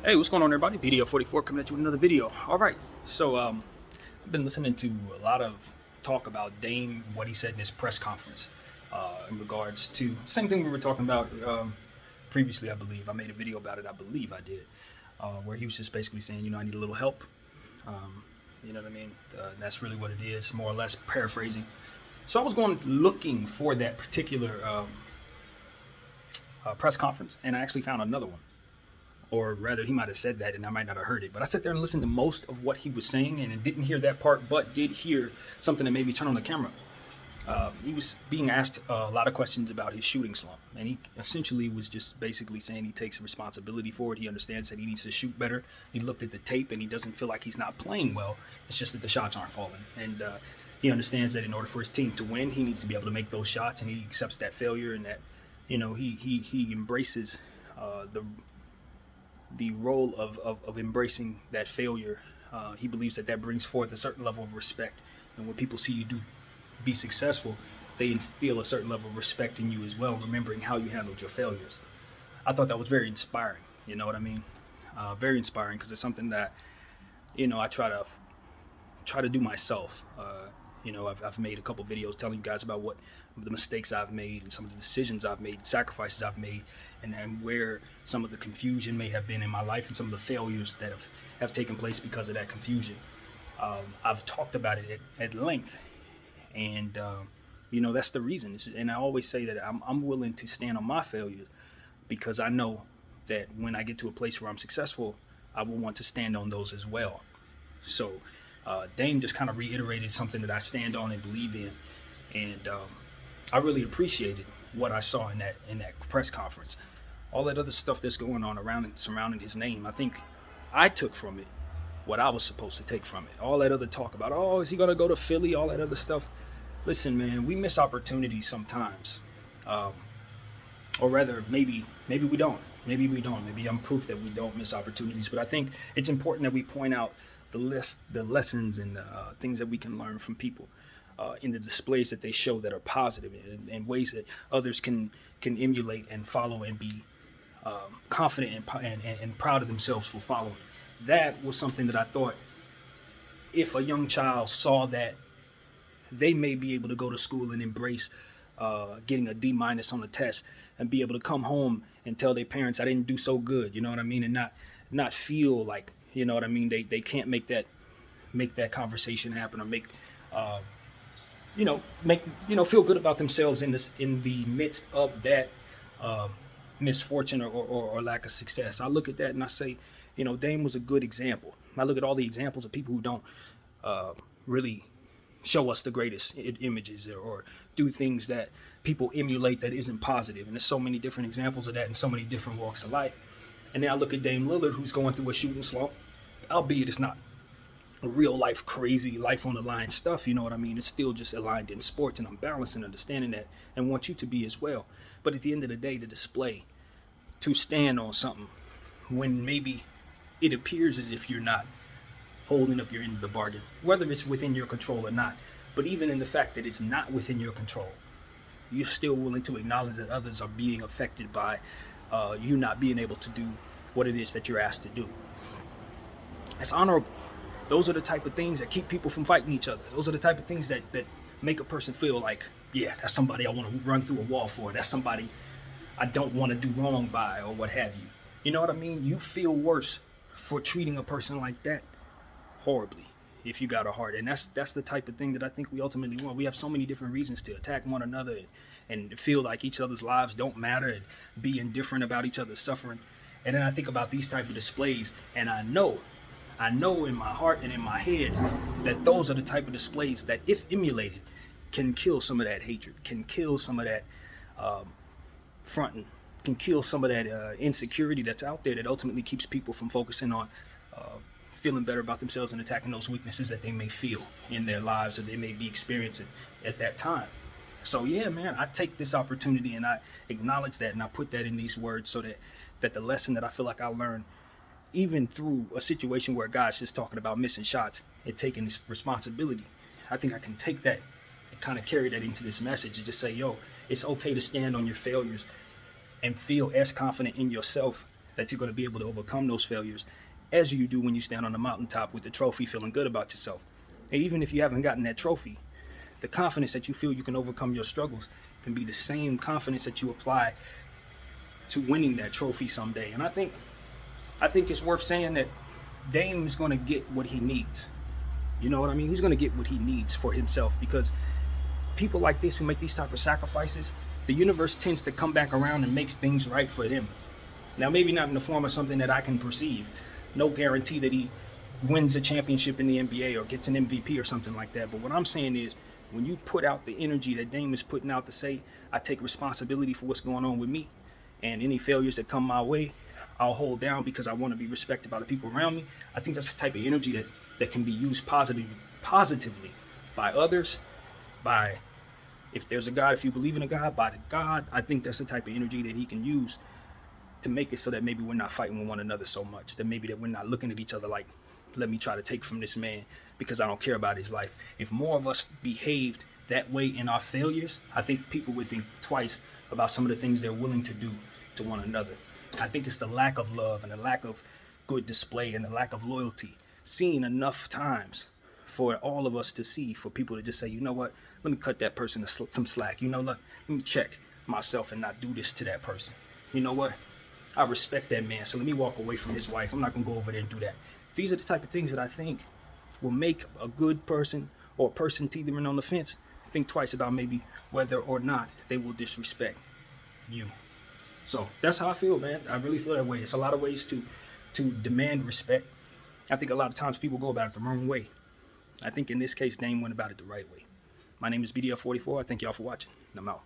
Hey, what's going on, everybody? BDO44 coming at you with another video. All right, so I've been listening to a lot of talk about Dame, what he said in his press conference in regards to same thing we were talking about previously. I believe I made a video about it. I believe I did, where he was just basically saying, I need a little help. You know what I mean? That's really what it is, more or less paraphrasing. So I was going looking for that particular press conference, and I actually found another one. Or rather, he might have said that and I might not have heard it. But I sat there and listened to most of what he was saying and didn't hear that part, but did hear something that made me turn on the camera. He was being asked a lot of questions about his shooting slump. And he essentially was just basically saying he takes responsibility for it. He understands that he needs to shoot better. He looked at the tape and he doesn't feel like he's not playing well. It's just that the shots aren't falling. And he understands that in order for his team to win, he needs to be able to make those shots. And he accepts that failure and that, he embraces the role of embracing that failure. He believes that brings forth a certain level of respect. And when people see you be successful, they instill a certain level of respect in you as well, remembering how you handled your failures. I thought that was very inspiring. You know what I mean? Very inspiring because it's something that, I try to do myself. I've made a couple videos telling you guys about what the mistakes I've made and some of the decisions I've made, sacrifices I've made, and where some of the confusion may have been in my life and some of the failures that have taken place because of that confusion. I've talked about it at length, and that's the reason. And I always say that I'm willing to stand on my failures because I know that when I get to a place where I'm successful, I will want to stand on those as well. So Dame just kind of reiterated something that I stand on and believe in, and I really appreciated what I saw in that press conference. All that other stuff that's going on around and surrounding his name, I think I took from it what I was supposed to take from it. All that other talk about, oh, is he gonna go to Philly? All that other stuff. Listen, man, we miss opportunities sometimes, or rather, maybe we don't. Maybe we don't. Maybe I'm proof that we don't miss opportunities. But I think it's important that we point out the lessons and things that we can learn from people in the displays that they show that are positive and ways that others can emulate and follow and be confident and proud of themselves for following. That was something that I thought if a young child saw that, they may be able to go to school and embrace getting a D- on the test and be able to come home and tell their parents, I didn't do so good, you know what I mean? And not feel like, you know what I mean, they can't make that conversation happen or feel good about themselves in the midst of that misfortune or lack of success. I look at that and I say, Dame was a good example. I look at all the examples of people who don't really show us the greatest images or do things that people emulate that isn't positive. And there's so many different examples of that in so many different walks of life. And then I look at Dame Lillard, who's going through a shooting slump, albeit it's not real life, crazy, life on the line stuff, you know what I mean? It's still just aligned in sports, and I'm balanced and understanding that and want you to be as well. But at the end of the day, the display, to stand on something when maybe it appears as if you're not holding up your end of the bargain, whether it's within your control or not. But even in the fact that it's not within your control, you're still willing to acknowledge that others are being affected by you not being able to do what it is that you're asked to do. It's honorable. Those are the type of things that keep people from fighting each other. Those are the type of things that make a person feel like, yeah, that's somebody I want to run through a wall for. That's somebody I don't want to do wrong by, or what have you. You know what I mean? You feel worse for treating a person like that horribly if you got a heart. And that's the type of thing that I think we ultimately want. We have so many different reasons to attack one another and feel like each other's lives don't matter and be indifferent about each other's suffering. And then I think about these type of displays, and I know in my heart and in my head that those are the type of displays that, if emulated, can kill some of that hatred, can kill some of that fronting, can kill some of that insecurity that's out there that ultimately keeps people from focusing on feeling better about themselves and attacking those weaknesses that they may feel in their lives or they may be experiencing at that time. So yeah, man, I take this opportunity and I acknowledge that and I put that in these words so that the lesson that I feel like I learned, even through a situation where God's just talking about missing shots and taking this responsibility, I think I can take that and kind of carry that into this message and just say, yo, it's okay to stand on your failures and feel as confident in yourself that you're going to be able to overcome those failures as you do when you stand on the mountaintop with the trophy, feeling good about yourself. And even if you haven't gotten that trophy, the confidence that you feel you can overcome your struggles can be the same confidence that you apply to winning that trophy someday. And I think it's worth saying that Dame is going to get what he needs. You know what I mean? He's going to get what he needs for himself, because people like this who make these type of sacrifices, the universe tends to come back around and makes things right for them. Now, maybe not in the form of something that I can perceive. No guarantee that he wins a championship in the NBA or gets an MVP or something like that. But what I'm saying is, when you put out the energy that Dame is putting out to say, I take responsibility for what's going on with me, and any failures that come my way, I'll hold down because I want to be respected by the people around me. I think that's the type of energy that can be used positively by others, by, if there's a God, if you believe in a God, by the God. I think that's the type of energy that he can use to make it so that maybe we're not fighting with one another so much, that maybe that we're not looking at each other like, let me try to take from this man because I don't care about his life. If more of us behaved that way in our failures, I think people would think twice about some of the things they're willing to do to one another. I think it's the lack of love and the lack of good display and the lack of loyalty seen enough times for all of us to see, for people to just say, you know what, let me cut that person some slack. You know, let me check myself and not do this to that person. You know what, I respect that man, so let me walk away from his wife. I'm not going to go over there and do that. These are the type of things that I think will make a good person or a person teetering on the fence think twice about maybe whether or not they will disrespect you. So that's how I feel, man. I really feel that way. It's a lot of ways to demand respect. I think a lot of times people go about it the wrong way. I think in this case, Dame went about it the right way. My name is BDF44. I thank y'all for watching, and I'm out.